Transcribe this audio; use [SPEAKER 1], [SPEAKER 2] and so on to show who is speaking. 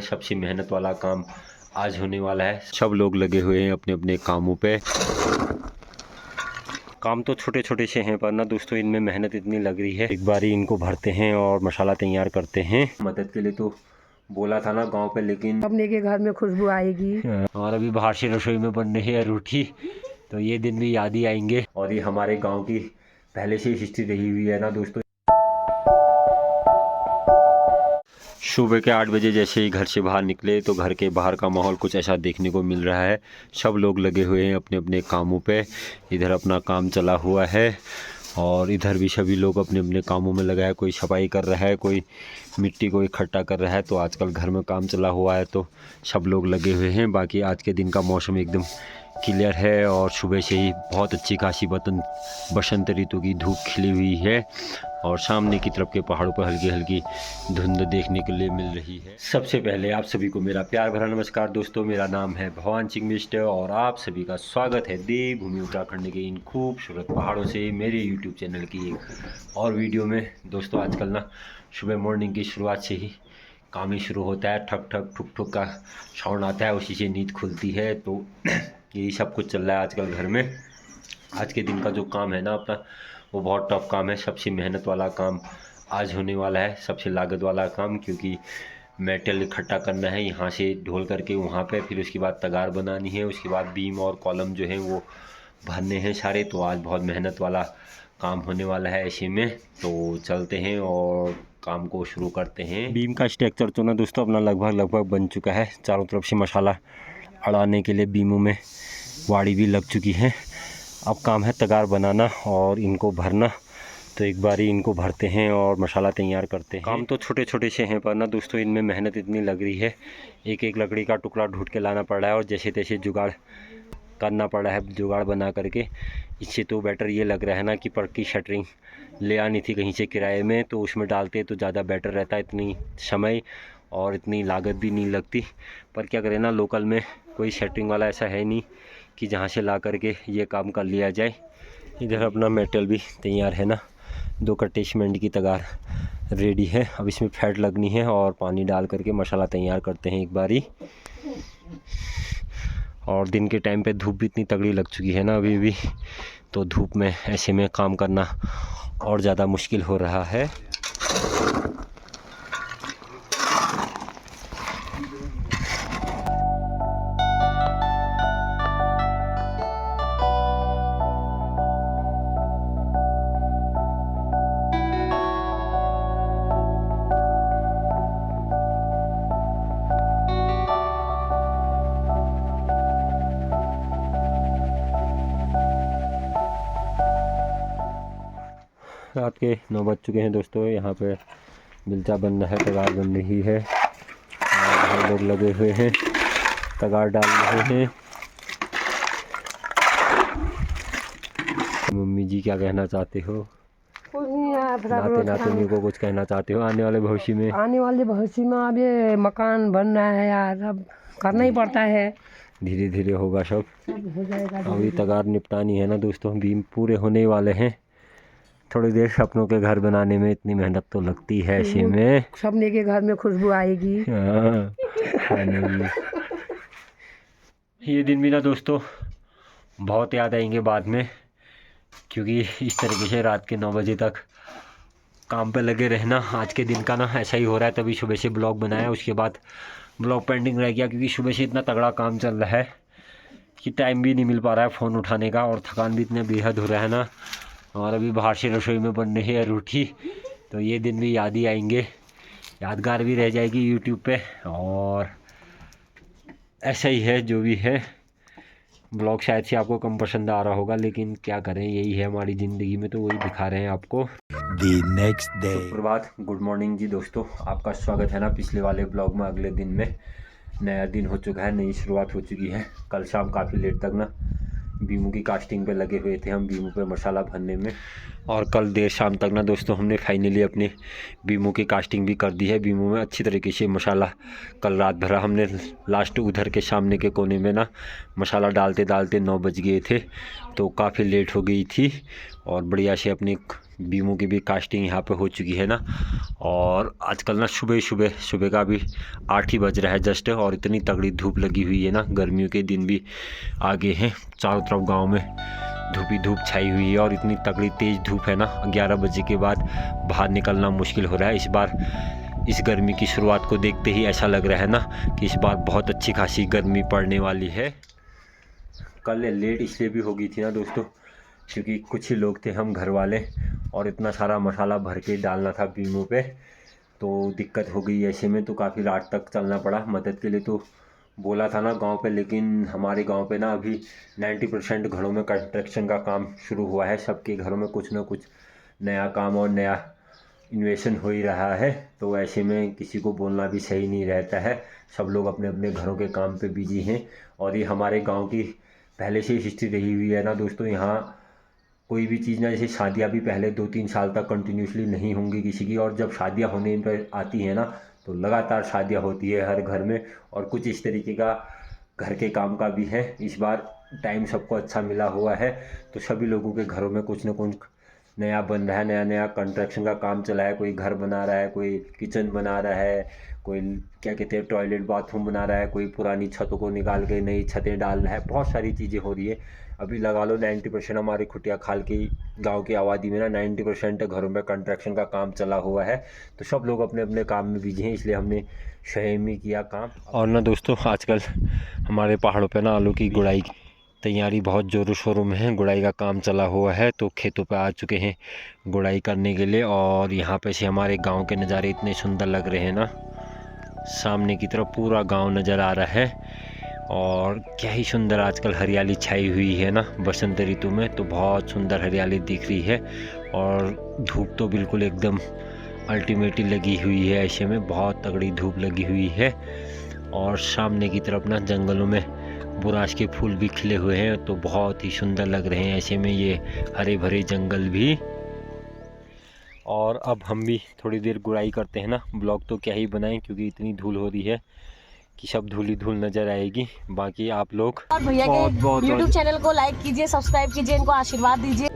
[SPEAKER 1] सबसे मेहनत वाला काम आज होने वाला है। सब लोग लगे हुए हैं अपने अपने कामों पे। काम तो छोटे छोटे से हैं पर ना दोस्तों इनमें मेहनत इतनी लग रही है। एक बारी इनको भरते हैं और मसाला तैयार करते हैं। मदद के लिए तो बोला था ना गांव पे, लेकिन
[SPEAKER 2] अपने के घर में खुशबू आएगी।
[SPEAKER 1] और अभी बाहर से रसोई में बन रही है रोटी, तो ये दिन भी याद ही आएंगे। और ये हमारे गाँव की पहले से हिस्ट्री रही हुई है ना दोस्तों। सुबह के 8 बजे जैसे ही घर से बाहर निकले तो घर के बाहर का माहौल कुछ ऐसा देखने को मिल रहा है। सब लोग लगे हुए हैं अपने अपने कामों पे। इधर अपना काम चला हुआ है और इधर भी सभी लोग अपने अपने कामों में लगा है। कोई सफाई कर रहा है, कोई मिट्टी को इकट्ठा कर रहा है। तो आजकल घर में काम चला हुआ है तो सब लोग लगे हुए हैं। बाकी आज के दिन का मौसम एकदम क्लियर है और सुबह से ही बहुत अच्छी खासी बसंत ऋतु की धूप खिली हुई है और सामने की तरफ के पहाड़ों पर हल्की हल्की धुंध देखने के लिए मिल रही है। सबसे पहले आप सभी को मेरा प्यार भरा नमस्कार दोस्तों। मेरा नाम है भगवान सिंह मिश्र और आप सभी का स्वागत है देवभूमि उत्तराखंड के इन खूबसूरत पहाड़ों से मेरे यूट्यूब चैनल की एक और वीडियो में। दोस्तों आजकल ना सुबह मॉर्निंग की शुरुआत से ही काम ही शुरू होता है। ठक ठक ठुक ठुक का साउंड आता है, उसी से नींद खुलती है। तो यही सब कुछ चल रहा है आजकल घर में। आज के दिन का जो काम है ना अपना, वो बहुत टफ काम है। सबसे मेहनत वाला काम आज होने वाला है, सबसे लागत वाला काम, क्योंकि मेटल इकट्ठा करना है यहाँ से ढोल करके वहाँ पे, फिर उसके बाद तगार बनानी है, उसके बाद बीम और कॉलम जो है वो भरने हैं सारे। तो आज बहुत मेहनत वाला काम होने वाला है ऐसे में। तो चलते हैं और काम को शुरू करते हैं। बीम का स्ट्रक्चर तो ना दोस्तों अपना लगभग बन चुका है। चारों तरफ से मसाला अड़ाने के लिए बीमों में वाड़ी भी लग चुकी है। अब काम है तगार बनाना और इनको भरना। तो एक बारी इनको भरते हैं और मसाला तैयार करते हैं। काम तो छोटे छोटे से हैं पर ना दोस्तों इनमें मेहनत इतनी लग रही है। एक एक लकड़ी का टुकड़ा ढूंढ के लाना पड़ रहा है और जैसे तैसे जुगाड़ करना पड़ रहा है, जुगाड़ बना करके। इससे तो बेटर ये लग रहा है ना कि पक्की शटरिंग ले आनी थी कहीं से किराए में, तो उसमें डालते तो ज़्यादा बेटर रहता। इतनी समय और इतनी लागत भी नहीं लगती। पर क्या करें ना, लोकल में कोई शटरिंग वाला ऐसा है नहीं कि जहाँ से ला करके ये काम कर लिया जाए। इधर अपना मेटल भी तैयार है ना, 2 कट्टे सीमेंट की तगार रेडी है। अब इसमें फैट लगनी है और पानी डाल करके मसाला तैयार करते हैं एक बारी। और दिन के टाइम पे धूप भी इतनी तगड़ी लग चुकी है ना अभी भी, तो धूप में ऐसे में काम करना और ज़्यादा मुश्किल हो रहा है। रात के 9 बज चुके हैं दोस्तों। यहाँ पे बिलचा बन रहा है, तगार बन रही है और लोग लगे हुए हैं, तगार डाल रहे हैं। मम्मी जी क्या कहना चाहते हो?
[SPEAKER 2] कुछ नहीं यार,
[SPEAKER 1] नाते नाते मेरे को कुछ कहना चाहते हो आने वाले भविष्य में?
[SPEAKER 2] आने वाले भविष्य में अब ये मकान बन रहा है यार, अब करना ही पड़ता है।
[SPEAKER 1] धीरे धीरे होगा सब
[SPEAKER 2] हो जाएगा।
[SPEAKER 1] अभी तगार निपटानी है ना दोस्तों, बीम पूरे होने वाले हैं। थोड़ी देर सपनों के घर बनाने में इतनी मेहनत तो लगती है ऐसे में।
[SPEAKER 2] सपने के घर में खुशबू आएगी।
[SPEAKER 1] ये दिन भी ना दोस्तों बहुत याद आएंगे बाद में, क्योंकि इस तरीके से रात के 9 बजे तक काम पे लगे रहना। आज के दिन का ना ऐसा ही हो रहा है। तभी सुबह से ब्लॉग बनाया, उसके बाद ब्लॉग पेंडिंग रह गया, क्योंकि सुबह से इतना तगड़ा काम चल रहा है कि टाइम भी नहीं मिल पा रहा है फ़ोन उठाने का, और थकान भी इतने बेहद हो रहा है ना। और अभी बाहर से रसोई में बन रही है रोटी, तो ये दिन भी याद ही आएंगे, यादगार भी रह जाएगी यूट्यूब पे। और ऐसा ही है जो भी है। ब्लॉग शायद से आपको कम पसंद आ रहा होगा, लेकिन क्या करें, यही है हमारी ज़िंदगी में, तो वही दिखा रहे हैं आपको। The next day. सुप्रभात, गुड मॉर्निंग जी दोस्तों, आपका स्वागत है ना पिछले वाले ब्लॉग में। अगले दिन में नया दिन हो चुका है, नई शुरुआत हो चुकी है। कल शाम काफ़ी लेट तक ना बीमू की कास्टिंग पे लगे हुए थे हम, बीमू पे मसाला भरने में। और कल देर शाम तक ना दोस्तों हमने फाइनली अपने बीमू की कास्टिंग भी कर दी है। बीमू में अच्छी तरीके से मसाला कल रात भरा हमने। लास्ट उधर के सामने के कोने में ना मसाला डालते डालते 9 बज गए थे, तो काफ़ी लेट हो गई थी। और बढ़िया से अपनी बीमों की भी कास्टिंग यहाँ पे हो चुकी है ना। और आजकल ना सुबह का भी 8 ही बज रहा है जस्ट, और इतनी तगड़ी धूप लगी हुई है ना। गर्मियों के दिन भी आगे हैं, चारों तरफ गांव में धूप ही धूप छाई हुई है, और इतनी तगड़ी तेज़ धूप है ना। 11 बजे के बाद बाहर निकलना मुश्किल हो रहा है। इस बार इस गर्मी की शुरुआत को देखते ही ऐसा लग रहा है ना कि इस बार बहुत अच्छी खासी गर्मी पड़ने वाली है। कल लेट इसलिए भी हो गई थी ना दोस्तों, क्योंकि कुछ ही लोग थे हम घर वाले, और इतना सारा मसाला भर के डालना था बीमों पे, तो दिक्कत हो गई। ऐसे में तो काफ़ी रात तक चलना पड़ा। मदद के लिए तो बोला था ना गांव पे, लेकिन हमारे गांव पे ना अभी 90% घरों में कंस्ट्रक्शन का काम शुरू हुआ है। सबके घरों में कुछ ना कुछ नया काम और नया इन्वेशन हो ही रहा है, तो ऐसे में किसी को बोलना भी सही नहीं रहता है। सब लोग अपने अपने घरों के काम पे बिजी हैं। और ये हमारे गांव की पहले से ही हिस्ट्री रही हुई है ना दोस्तों। यहाँ कोई भी चीज़ ना, जैसे शादियाँ भी पहले 2-3 साल तक कंटिन्यूसली नहीं होंगी किसी की, और जब शादियाँ होने पर आती है ना तो लगातार शादियाँ होती है हर घर में। और कुछ इस तरीके का घर के काम का भी है। इस बार टाइम सबको अच्छा मिला हुआ है, तो सभी लोगों के घरों में कुछ न कुछ नया बन रहा है, नया नया कंस्ट्रक्शन का काम चला है। कोई घर बना रहा है, कोई किचन बना रहा है, कोई क्या कहते हैं टॉयलेट बाथरूम बना रहा है, कोई पुरानी छतों को निकाल के नई छतें डाल रहा है। बहुत सारी चीज़ें हो रही है। अभी लगा लो 90% हमारे खुटिया खाल की गांव की आबादी में ना 90% घरों में कंस्ट्रक्शन का काम चला हुआ है। तो सब लोग अपने अपने काम में बिजी हैं, इसलिए हमने शहर में किया काम। और ना दोस्तों, आजकल हमारे पहाड़ों पे ना आलू की गुड़ाई की तैयारी बहुत ज़ोरों शोरों में है। गुड़ाई का काम चला हुआ है, तो खेतों पे आ चुके हैं गुड़ाई करने के लिए। और यहाँ पे से हमारे गांव के नज़ारे इतने सुंदर लग रहे हैं ना। सामने की तरफ पूरा गांव नज़र आ रहा है, और क्या ही सुंदर आजकल हरियाली छाई हुई है ना बसंत ऋतु में। तो बहुत सुंदर हरियाली दिख रही है, और धूप तो बिल्कुल एकदम अल्टीमेटली लगी हुई है। ऐसे में बहुत तगड़ी धूप लगी हुई है। और सामने की तरफ ना जंगलों में बुराश के फूल भी खिले हुए हैं, तो बहुत ही सुंदर लग रहे हैं ऐसे में ये हरे भरे जंगल भी। और अब हम भी थोड़ी देर गुड़ाई करते हैं ना। ब्लॉग तो क्या ही बनाएं, क्योंकि इतनी धूल हो रही है कि सब धूल ही धूल नज़र आएगी। बाकी आप लोग
[SPEAKER 3] और भैया के YouTube चैनल को लाइक कीजिए, सब्सक्राइब कीजिए, इनको आशीर्वाद दीजिए।